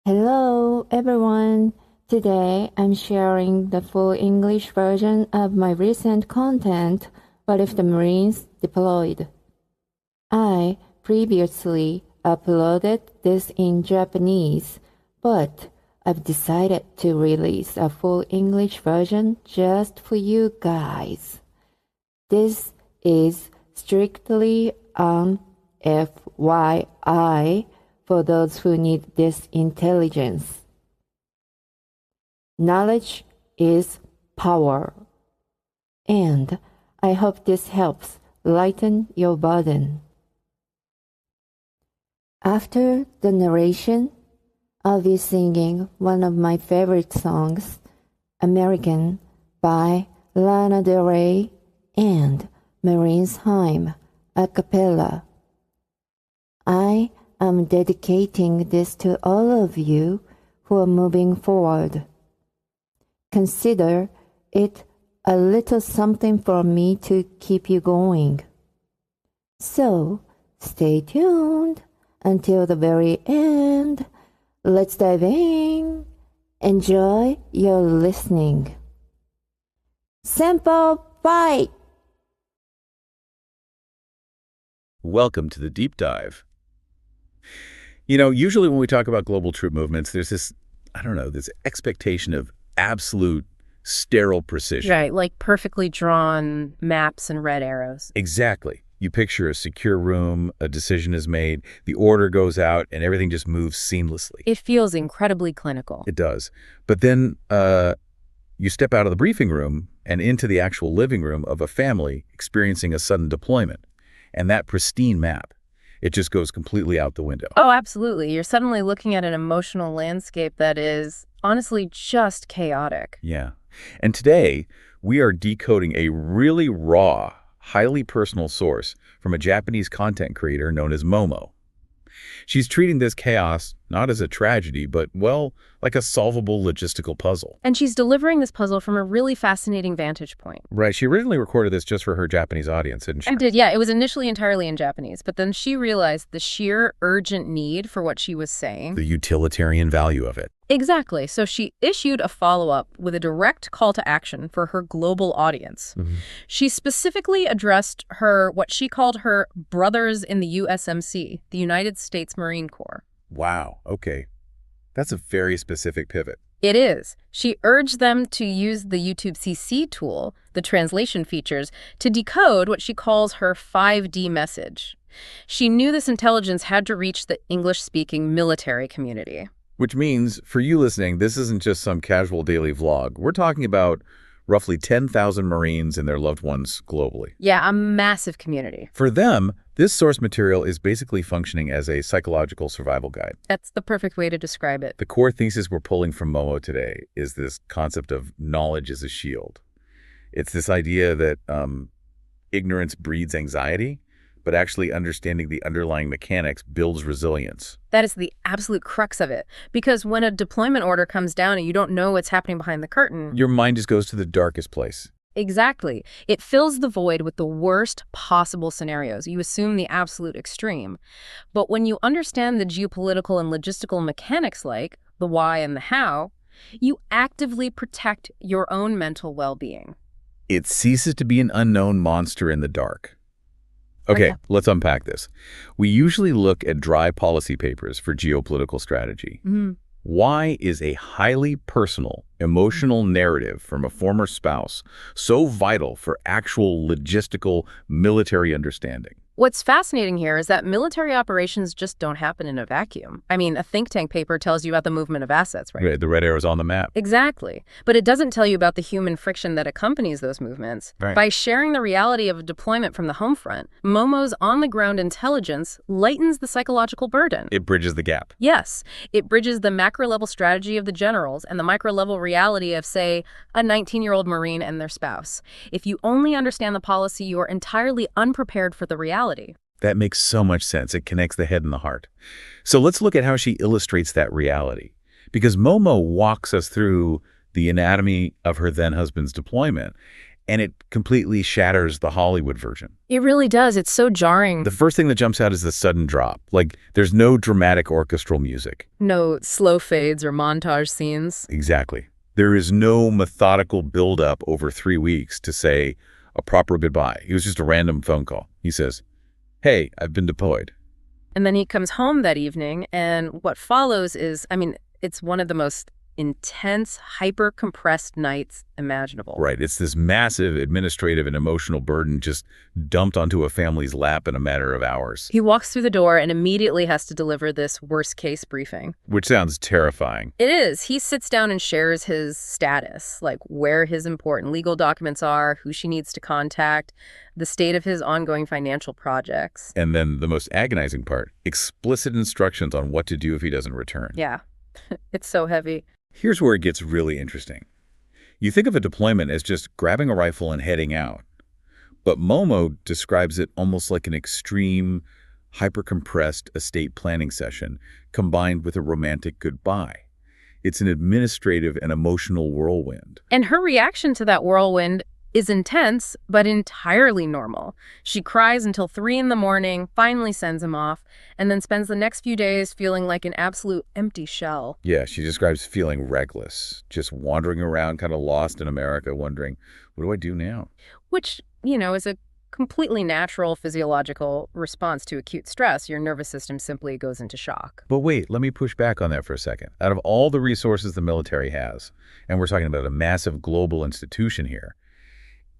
Hello, everyone. Today I'm sharing the full English version of my recent content, What If the Marines Deployed? I previously uploaded this in Japanese, but I've decided to release a full English version just for you guys. This is strictly on FYI for those who need this intelligence. Knowledge is power. And I hope this helps lighten your burden. After the narration, I'll be singing one of my favorite songs, American, by Lana Del Rey and Maurice Haim, a cappella. I'm dedicating this to all of you who are moving forward. Consider it a little something for me to keep you going. So, stay tuned until the very end. Let's dive in. Enjoy your listening. Sample fight! Welcome to the deep dive. Usually when we talk about global troop movements, there's this expectation of absolute sterile precision. Right, like perfectly drawn maps and red arrows. Exactly. You picture a secure room, a decision is made, the order goes out, and everything just moves seamlessly. It feels incredibly clinical. It does. But then you step out of the briefing room and into the actual living room of a family experiencing a sudden deployment. And that pristine map, it just goes completely out the window. Oh, absolutely. You're suddenly looking at an emotional landscape that is honestly just chaotic. Yeah. And today, we are decoding a really raw, highly personal source from a Japanese content creator known as Momo. She's treating this chaos not as a tragedy, but, well, like a solvable logistical puzzle. And she's delivering this puzzle from a really fascinating vantage point. Right. She originally recorded this just for her Japanese audience, didn't she? I did, yeah. It was initially entirely in Japanese, but then she realized the sheer urgent need for what she was saying. The utilitarian value of it. Exactly. So she issued a follow-up with a direct call to action for her global audience. She specifically addressed what she called her brothers in the USMC, the United States Marine Corps. Wow. Okay. That's a very specific pivot. It is. She urged them to use the YouTube CC tool, the translation features, to decode what she calls her 5D message. She knew this intelligence had to reach the English-speaking military community. Which means, for you listening, this isn't just some casual daily vlog. We're talking about roughly 10,000 Marines and their loved ones globally. Yeah, a massive community. For them, this source material is basically functioning as a psychological survival guide. That's the perfect way to describe it. The core thesis we're pulling from Momo today is this concept of knowledge as a shield. It's this idea that ignorance breeds anxiety, but actually understanding the underlying mechanics builds resilience. That is the absolute crux of it. Because when a deployment order comes down and you don't know what's happening behind the curtain... Your mind just goes to the darkest place. Exactly. It fills the void with the worst possible scenarios. You assume the absolute extreme. But when you understand the geopolitical and logistical mechanics like the why and the how, you actively protect your own mental well-being. It ceases to be an unknown monster in the dark. Okay, let's unpack this. We usually look at dry policy papers for geopolitical strategy. Why is a highly personal, emotional narrative from a former spouse so vital for actual logistical military understanding? What's fascinating here is that military operations just don't happen in a vacuum. I mean, a think tank paper tells you about the movement of assets, right? Right, the red arrows on the map. Exactly. But it doesn't tell you about the human friction that accompanies those movements. Right. By sharing the reality of a deployment from the home front, Momo's on-the-ground intelligence lightens the psychological burden. It bridges the gap. Yes, it bridges the macro-level strategy of the generals and the micro-level reality of, say, a 19-year-old Marine and their spouse. If you only understand the policy, you are entirely unprepared for the reality. That makes so much sense. It connects the head and the heart. So let's look at how she illustrates that reality. Because Momo walks us through the anatomy of her then-husband's deployment. and it completely shatters the Hollywood version. It really does. It's so jarring. The first thing that jumps out is the sudden drop. Like, there's no dramatic orchestral music. No slow fades or montage scenes. Exactly. There is no methodical build-up over 3 weeks to say a proper goodbye. It was just a random phone call. He says, "Hey, I've been deployed." And then he comes home that evening, and what follows is, it's one of the most intense, hyper-compressed nights imaginable. Right. It's this massive administrative and emotional burden just dumped onto a family's lap in a matter of hours. He walks through the door and immediately has to deliver this worst-case briefing. Which sounds terrifying. It is. He sits down and shares his status, like where his important legal documents are, who she needs to contact, the state of his ongoing financial projects. And then the most agonizing part, explicit instructions on what to do if he doesn't return. Yeah. It's so heavy. Here's where it gets really interesting. You think of a deployment as just grabbing a rifle and heading out. But Momo describes it almost like an extreme, hyper-compressed estate planning session combined with a romantic goodbye. It's an administrative and emotional whirlwind. And her reaction to that whirlwind is intense, but entirely normal. She cries until 3 a.m, finally sends him off, and then spends the next few days feeling like an absolute empty shell. Yeah, she describes feeling reckless, just wandering around kind of lost in America, wondering, what do I do now? Which, is a completely natural physiological response to acute stress. Your nervous system simply goes into shock. But wait, let me push back on that for a second. Out of all the resources the military has, and we're talking about a massive global institution here,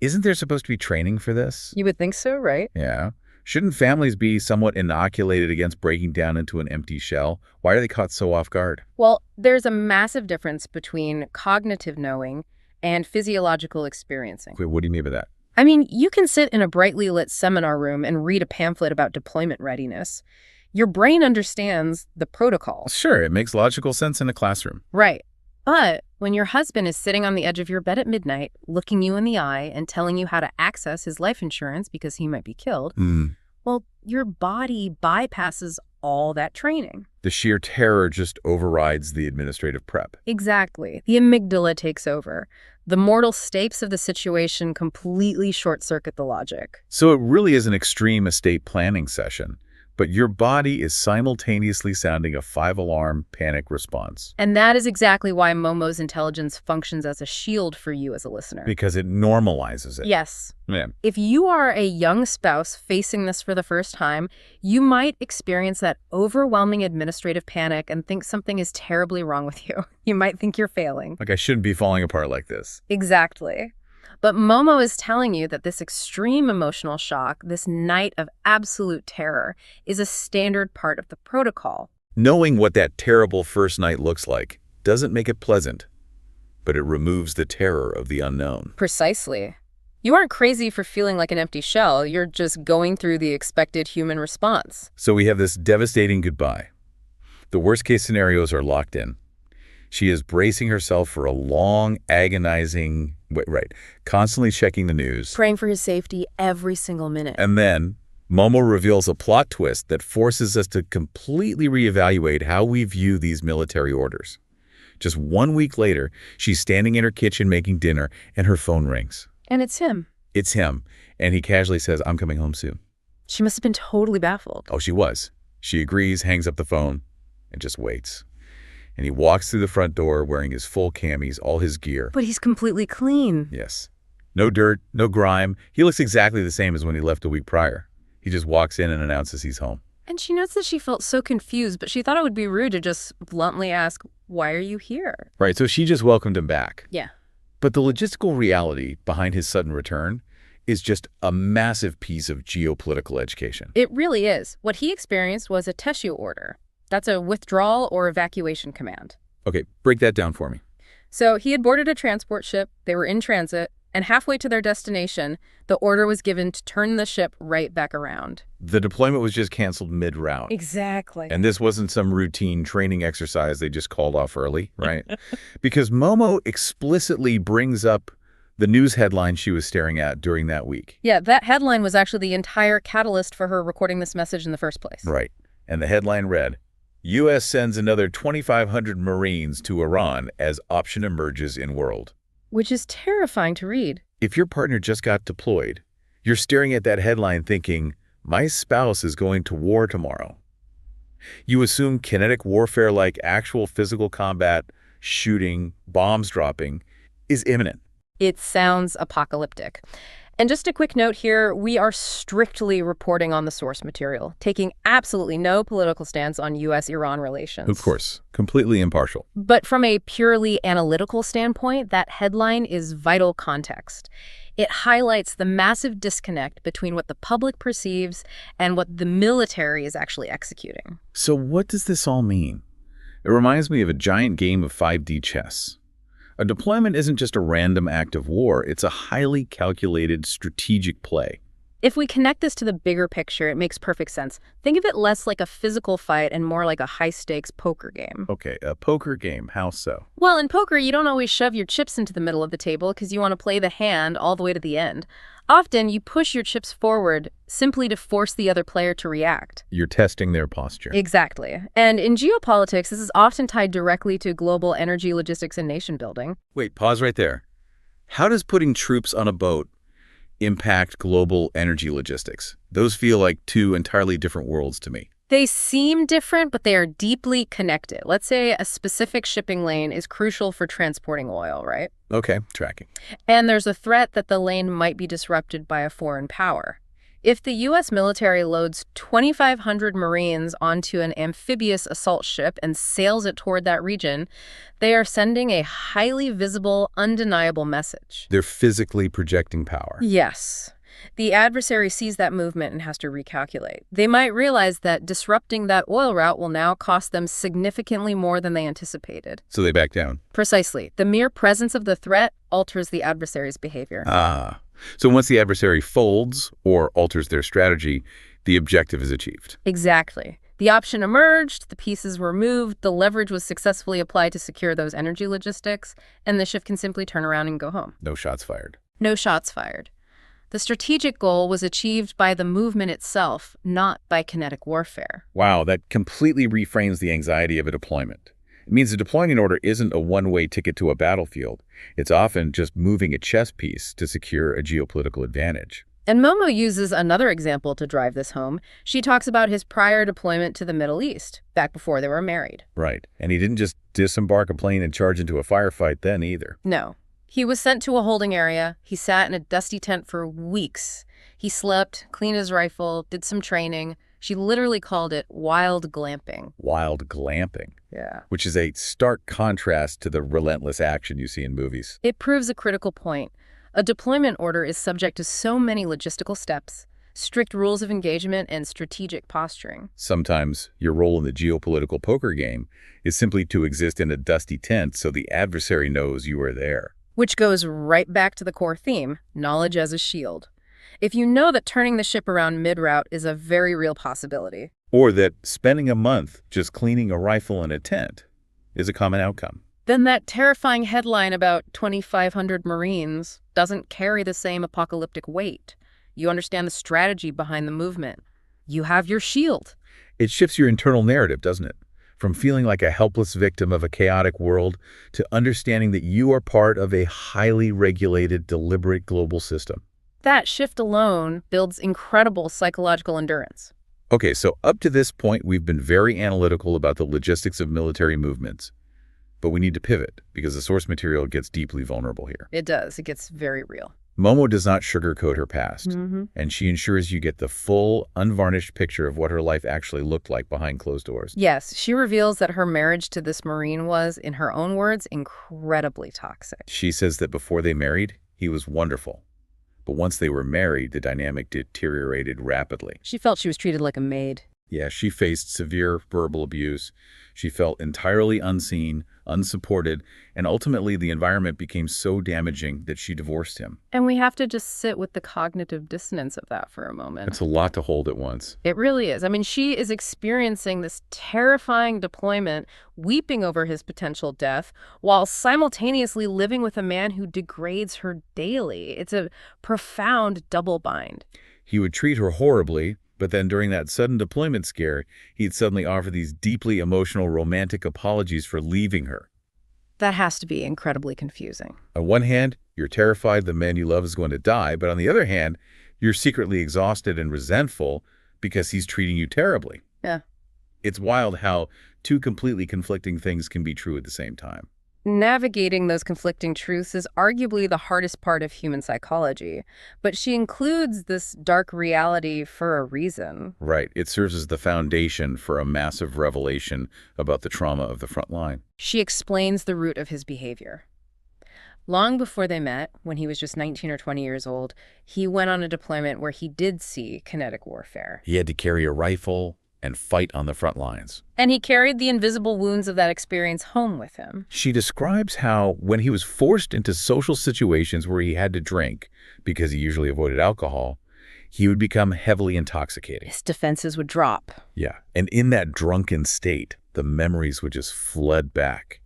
isn't there supposed to be training for this? You would think so, right? Yeah. Shouldn't families be somewhat inoculated against breaking down into an empty shell? Why are they caught so off guard? Well, there's a massive difference between cognitive knowing and physiological experiencing. Wait, what do you mean by that? You can sit in a brightly lit seminar room and read a pamphlet about deployment readiness. Your brain understands the protocol. Sure, it makes logical sense in a classroom. Right. But when your husband is sitting on the edge of your bed at midnight, looking you in the eye and telling you how to access his life insurance because he might be killed, well, your body bypasses all that training. The sheer terror just overrides the administrative prep. Exactly. The amygdala takes over. The mortal stakes of the situation completely short-circuit the logic. So it really is an extreme estate planning session, but your body is simultaneously sounding a 5-alarm panic response. And that is exactly why Momo's intelligence functions as a shield for you as a listener. Because it normalizes it. Yes. Yeah. If you are a young spouse facing this for the first time, you might experience that overwhelming administrative panic and think something is terribly wrong with you. You might think you're failing. Like I shouldn't be falling apart like this. Exactly. But Momo is telling you that this extreme emotional shock, this night of absolute terror, is a standard part of the protocol. Knowing what that terrible first night looks like doesn't make it pleasant, but it removes the terror of the unknown. Precisely. You aren't crazy for feeling like an empty shell. You're just going through the expected human response. So we have this devastating goodbye. The worst-case scenarios are locked in. She is bracing herself for a long, agonizing, constantly checking the news. Praying for his safety every single minute. And then Momo reveals a plot twist that forces us to completely reevaluate how we view these military orders. Just 1 week later, she's standing in her kitchen making dinner, and her phone rings. And it's him. It's him, and he casually says, "I'm coming home soon." She must have been totally baffled. Oh, she was. She agrees, hangs up the phone, and just waits. And he walks through the front door wearing his full camis, all his gear. But he's completely clean. Yes. No dirt, no grime. He looks exactly the same as when he left a week prior. He just walks in and announces he's home. And she notes that she felt so confused, but she thought it would be rude to just bluntly ask, "Why are you here?" Right, so she just welcomed him back. Yeah. But the logistical reality behind his sudden return is just a massive piece of geopolitical education. It really is. What he experienced was a Teshu order. That's a withdrawal or evacuation command. Okay, break that down for me. So he had boarded a transport ship, they were in transit, and halfway to their destination, the order was given to turn the ship right back around. The deployment was just canceled mid-route. Exactly. And this wasn't some routine training exercise they just called off early, right? Because Momo explicitly brings up the news headline she was staring at during that week. Yeah, that headline was actually the entire catalyst for her recording this message in the first place. Right. And the headline read, U.S. sends another 2,500 Marines to Iran as option emerges in world. Which is terrifying to read. If your partner just got deployed, you're staring at that headline thinking, my spouse is going to war tomorrow. You assume kinetic warfare like actual physical combat, shooting, bombs dropping, is imminent. It sounds apocalyptic. And just a quick note here, we are strictly reporting on the source material, taking absolutely no political stance on U.S.-Iran relations. Of course, completely impartial. But from a purely analytical standpoint, that headline is vital context. It highlights the massive disconnect between what the public perceives and what the military is actually executing. So what does this all mean? It reminds me of a giant game of 5D chess. A deployment isn't just a random act of war, it's a highly calculated strategic play. If we connect this to the bigger picture, it makes perfect sense. Think of it less like a physical fight and more like a high-stakes poker game. Okay, a poker game, how so? Well, in poker, you don't always shove your chips into the middle of the table because you want to play the hand all the way to the end. Often, you push your chips forward simply to force the other player to react. You're testing their posture. Exactly. And in geopolitics, this is often tied directly to global energy, logistics, and nation building. Wait, pause right there. How does putting troops on a boat impact global energy logistics? Those feel like two entirely different worlds to me. They seem different, but they are deeply connected. Let's say a specific shipping lane is crucial for transporting oil, right? Okay, tracking. And there's a threat that the lane might be disrupted by a foreign power. If the U.S. military loads 2,500 Marines onto an amphibious assault ship and sails it toward that region, they are sending a highly visible, undeniable message. They're physically projecting power. Yes. The adversary sees that movement and has to recalculate. They might realize that disrupting that oil route will now cost them significantly more than they anticipated. So they back down. Precisely. The mere presence of the threat alters the adversary's behavior. Ah. So once the adversary folds or alters their strategy, the objective is achieved. Exactly. The option emerged, the pieces were moved, the leverage was successfully applied to secure those energy logistics, and the ship can simply turn around and go home. No shots fired. No shots fired. The strategic goal was achieved by the movement itself, not by kinetic warfare. Wow, that completely reframes the anxiety of a deployment. It means a deployment order isn't a one-way ticket to a battlefield. It's often just moving a chess piece to secure a geopolitical advantage. And Momo uses another example to drive this home. She talks about his prior deployment to the Middle East, back before they were married. Right. And he didn't just disembark a plane and charge into a firefight then either. No. He was sent to a holding area. He sat in a dusty tent for weeks. He slept, cleaned his rifle, did some training. She literally called it wild glamping. Wild glamping. Yeah. Which is a stark contrast to the relentless action you see in movies. It proves a critical point. A deployment order is subject to so many logistical steps, strict rules of engagement, and strategic posturing. Sometimes your role in the geopolitical poker game is simply to exist in a dusty tent so the adversary knows you are there. Which goes right back to the core theme, knowledge as a shield. If you know that turning the ship around mid-route is a very real possibility. Or that spending a month just cleaning a rifle in a tent is a common outcome. Then that terrifying headline about 2,500 Marines doesn't carry the same apocalyptic weight. You understand the strategy behind the movement. You have your shield. It shifts your internal narrative, doesn't it? From feeling like a helpless victim of a chaotic world to understanding that you are part of a highly regulated, deliberate global system. That shift alone builds incredible psychological endurance. Okay, so up to this point, we've been very analytical about the logistics of military movements. But we need to pivot because the source material gets deeply vulnerable here. It does. It gets very real. Momo does not sugarcoat her past, and she ensures you get the full, unvarnished picture of what her life actually looked like behind closed doors. Yes, she reveals that her marriage to this Marine was, in her own words, incredibly toxic. She says that before they married, he was wonderful. But once they were married, the dynamic deteriorated rapidly. She felt she was treated like a maid. Yeah, she faced severe verbal abuse. She felt entirely unseen, unsupported, and ultimately the environment became so damaging that she divorced him. And we have to just sit with the cognitive dissonance of that for a moment. It's a lot to hold at once. It really is. I mean, she is experiencing this terrifying deployment, weeping over his potential death, while simultaneously living with a man who degrades her daily. It's a profound double bind. He would treat her horribly, but then during that sudden deployment scare, he'd suddenly offer these deeply emotional, romantic apologies for leaving her. That has to be incredibly confusing. On one hand, You're terrified the man you love is going to die, but on the other hand, you're secretly exhausted and resentful because he's treating you terribly. Yeah. It's wild how two completely conflicting things can be true at the same time. Navigating those conflicting truths is arguably the hardest part of human psychology, but she includes this dark reality for a reason. Right. It serves as the foundation for a massive revelation about the trauma of the front line. She explains the root of his behavior. Long before they met, when he was just 19 or 20 years old, he went on a deployment where he did see kinetic warfare. He had to carry a rifle and fight on the front lines. And he carried the invisible wounds of that experience home with him. She describes how when he was forced into social situations where he had to drink, because he usually avoided alcohol, he would become heavily intoxicating. His defenses would drop. Yeah, and in that drunken state, the memories would just flood back.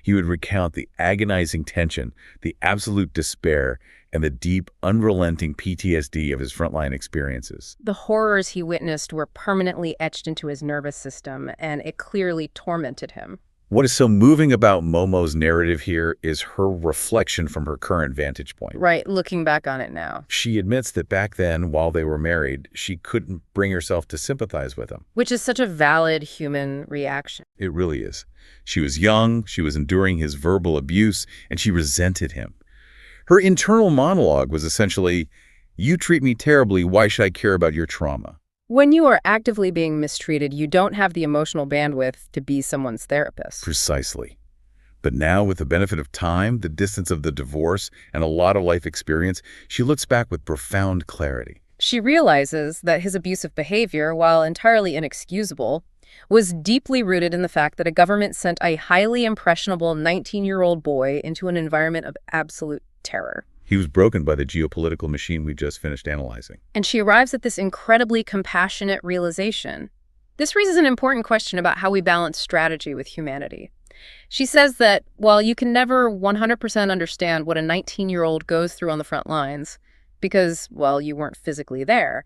He would recount the agonizing tension, the absolute despair, and the deep, unrelenting PTSD of his frontline experiences. The horrors he witnessed were permanently etched into his nervous system, and it clearly tormented him. What is so moving about Momo's narrative here is her reflection from her current vantage point. Right, looking back on it now. She admits that back then, while they were married, she couldn't bring herself to sympathize with him. Which is such a valid human reaction. It really is. She was young, she was enduring his verbal abuse, and she resented him. Her internal monologue was essentially, "You treat me terribly, why should I care about your trauma?" When you are actively being mistreated, you don't have the emotional bandwidth to be someone's therapist. Precisely. But now, with the benefit of time, the distance of the divorce, and a lot of life experience, she looks back with profound clarity. She realizes that his abusive behavior, while entirely inexcusable, was deeply rooted in the fact that a government sent a highly impressionable 19-year-old boy into an environment of absolute terror. He was broken by the geopolitical machine we just finished analyzing. And she arrives at this incredibly compassionate realization. This raises an important question about how we balance strategy with humanity. She says that while you can never 100% understand what a 19-year-old goes through on the front lines, because, well, you weren't physically there,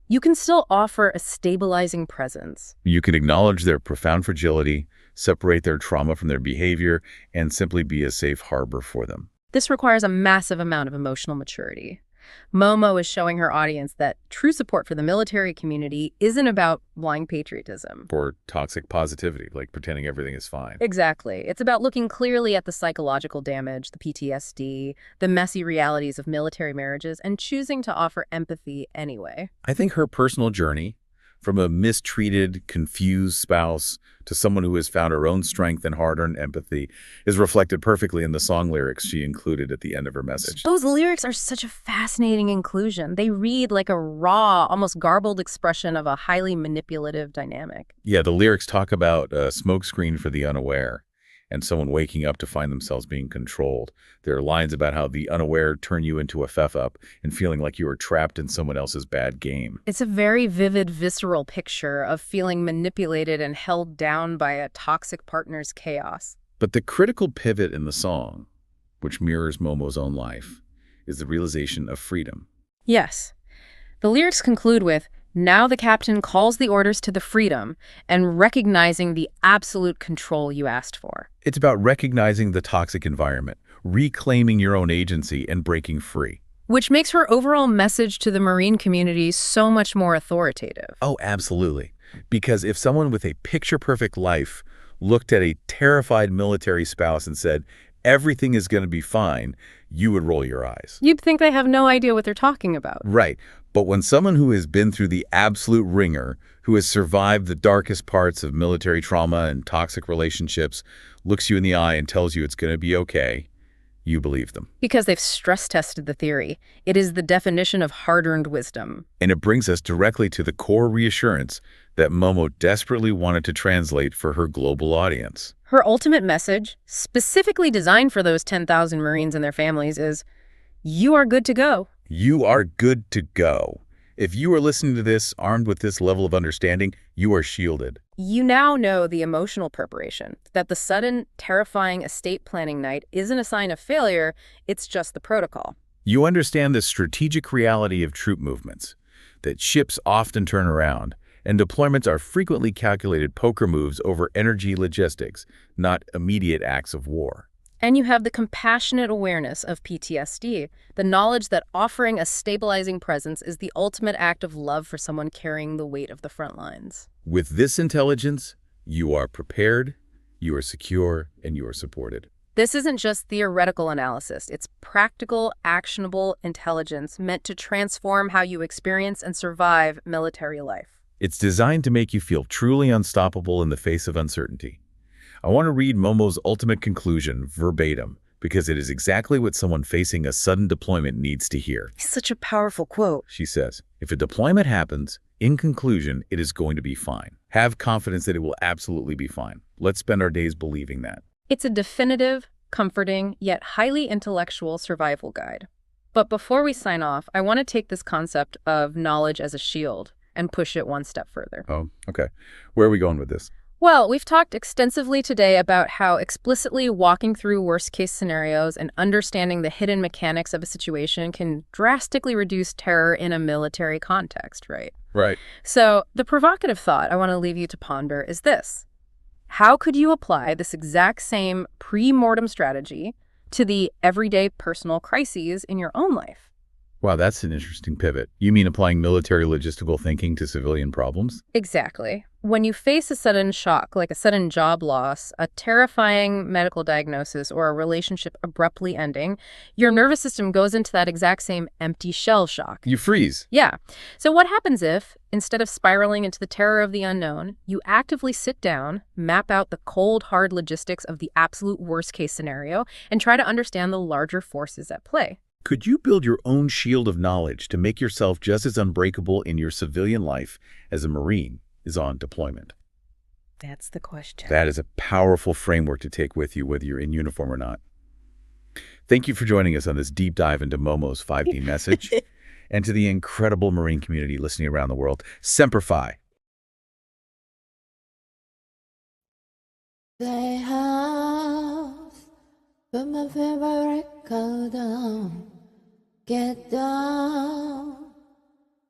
you can still offer a stabilizing presence. You can acknowledge their profound fragility, separate their trauma from their behavior, and simply be a safe harbor for them. This requires a massive amount of emotional maturity. Momo is showing her audience that true support for the military community isn't about blind patriotism. Or toxic positivity, like pretending everything is fine. Exactly. It's about looking clearly at the psychological damage, the PTSD, the messy realities of military marriages, and choosing to offer empathy anyway. I think her personal journey, from a mistreated, confused spouse to someone who has found her own strength and hard-earned empathy, is reflected perfectly in the song lyrics she included at the end of her message. Those lyrics are such a fascinating inclusion. They read like a raw, almost garbled expression of a highly manipulative dynamic. Yeah, the lyrics talk about a smokescreen for the unaware and someone waking up to find themselves being controlled. There are lines about how the unaware turn you into a F-up and feeling like you are trapped in someone else's bad game. It's a very vivid, visceral picture of feeling manipulated and held down by a toxic partner's chaos. But the critical pivot in the song, which mirrors Momo's own life, is the realization of freedom. Yes. The lyrics conclude with, "Now the captain calls the orders to the freedom and recognizing the absolute control you asked for." It's about recognizing the toxic environment, reclaiming your own agency, and breaking free. Which makes her overall message to the Marine community so much more authoritative. Oh, absolutely. Because if someone with a picture-perfect life looked at a terrified military spouse and said, "Everything is going to be fine," you would roll your eyes. You'd think they have no idea what they're talking about. Right. But when someone who has been through the absolute ringer, who has survived the darkest parts of military trauma and toxic relationships, looks you in the eye and tells you it's going to be okay, you believe them. Because they've stress-tested the theory. It is the definition of hard-earned wisdom. And it brings us directly to the core reassurance that Momo desperately wanted to translate for her global audience. Her ultimate message, specifically designed for those 10,000 Marines and their families, is, you are good to go. You are good to go. If you are listening to this armed with this level of understanding, you are shielded. You now know the emotional preparation, that the sudden, terrifying estate planning night isn't a sign of failure, it's just the protocol. You understand the strategic reality of troop movements, that ships often turn around, and deployments are frequently calculated poker moves over energy logistics, not immediate acts of war. And you have the compassionate awareness of PTSD, the knowledge that offering a stabilizing presence is the ultimate act of love for someone carrying the weight of the front lines. With this intelligence, you are prepared, you are secure, and you are supported. This isn't just theoretical analysis. It's practical, actionable intelligence meant to transform how you experience and survive military life. It's designed to make you feel truly unstoppable in the face of uncertainty. I want to read Momo's ultimate conclusion verbatim because it is exactly what someone facing a sudden deployment needs to hear. It's such a powerful quote. She says, if a deployment happens, in conclusion, it is going to be fine. Have confidence that it will absolutely be fine. Let's spend our days believing that. It's a definitive, comforting, yet highly intellectual survival guide. But before we sign off, I want to take this concept of knowledge as a shield and push it one step further. Oh, okay. Where are we going with this? Well, we've talked extensively today about how explicitly walking through worst-case scenarios and understanding the hidden mechanics of a situation can drastically reduce terror in a military context, right? Right. So the provocative thought I want to leave you to ponder is this. How could you apply this exact same pre-mortem strategy to the everyday personal crises in your own life? Wow, that's an interesting pivot. You mean applying military logistical thinking to civilian problems? Exactly. When you face a sudden shock, like a sudden job loss, a terrifying medical diagnosis, or a relationship abruptly ending, your nervous system goes into that exact same empty shell shock. You freeze. Yeah. So what happens if, instead of spiraling into the terror of the unknown, you actively sit down, map out the cold, hard logistics of the absolute worst-case scenario, and try to understand the larger forces at play? Could you build your own shield of knowledge to make yourself just as unbreakable in your civilian life as a Marine is on deployment? That's the question. That is a powerful framework to take with you, whether you're in uniform or not. Thank you for joining us on this deep dive into Momo's 5D message, and to the incredible Marine community listening around the world. Semper Fi. Playhouse, put my favorite record on. Get down,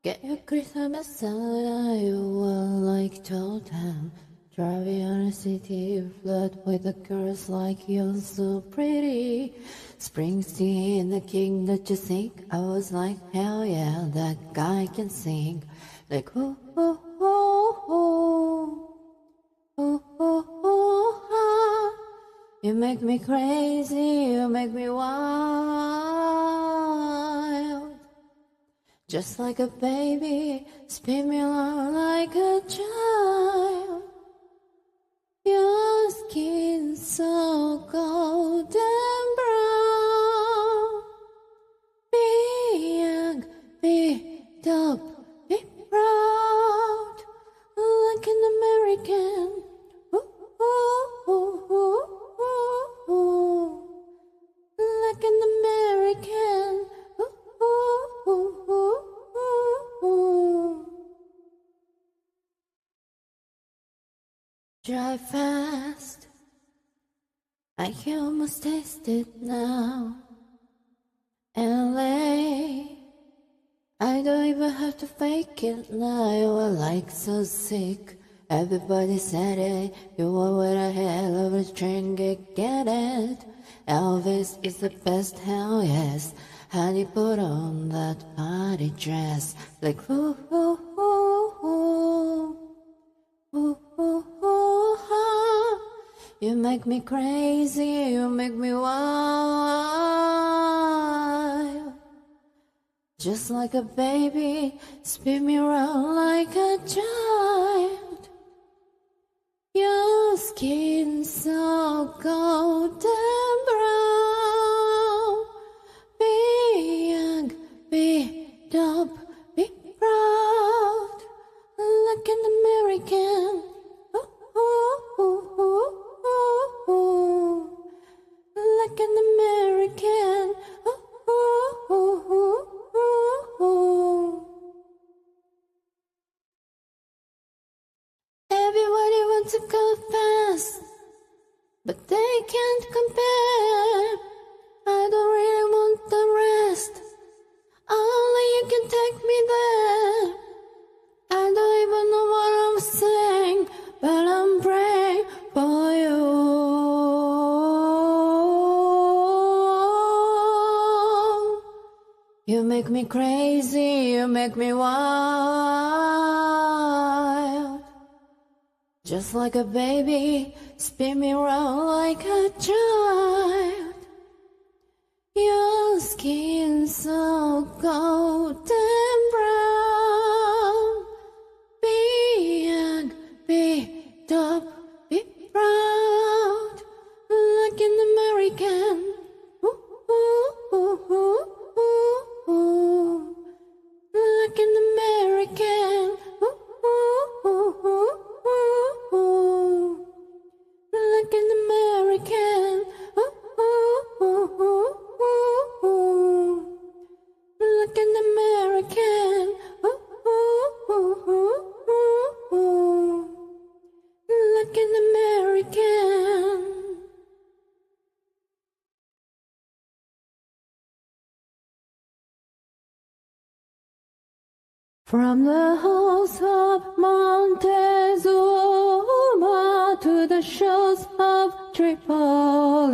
get your Christmas out. You will like Town. Driving on a city flood with the girls like you, so pretty. Springsteen, the king that you think. I was like, hell yeah, that guy can sing. Like, ooh, ooh, ooh, ooh. Ooh, ooh, ooh, ah. You make me crazy, you make me wild. Just like a baby, spin me around like a child. Your skin so golden brown. Be young, be dope, be proud. Like an American. Ooh, ooh, ooh, ooh, ooh, ooh. Like an American. Ooh, ooh, ooh, ooh, ooh, ooh. Drive fast. I can almost taste it now. LA. I don't even have to fake it now. You were like so sick. Everybody said it. You were what I had. Love is drink it, get it. Elvis is the best, hell yes. Honey, put on that party dress. Like ooh, ooh, ooh, ooh. Ooh, ooh, ooh, ah. You make me crazy, you make me wild. Just like a baby, spin me around like a child. Your skin so golden brown. Be young, be dope, be proud. Like an American. Ooh, ooh, ooh, ooh, ooh, ooh. Like an American. Ooh, ooh, ooh, ooh, ooh, ooh. Everybody wants to go fast, but they can't compare. I don't really want the rest. Only you can take me there. I don't even know what I'm saying, but I'm praying for you. You make me crazy, you make me wild. Just like a baby, spin me round like a child. Your skin so golden brown. Be top, be proud. Like an American. Ooh, ooh, ooh, ooh, ooh. Like an American. Ooh, ooh, ooh, ooh, ooh. Like an American. Ooh, ooh, ooh, ooh, ooh. Like an American. Ooh, ooh, ooh, ooh, ooh. Like an American. From the halls of Montezuma to the shores of Tripoli,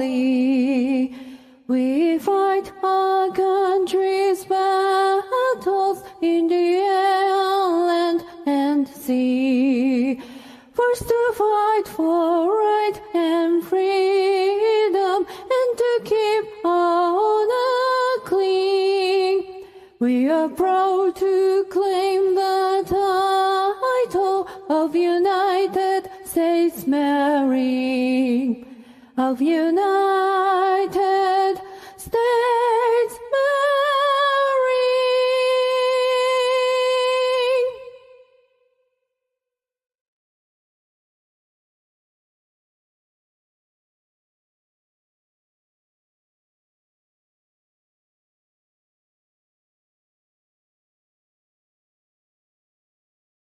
we fight our country's battles in the air, land, and sea. First to fight for right and freedom, and to keep our honor clean. We are proud to claim the title of United States Marine, of United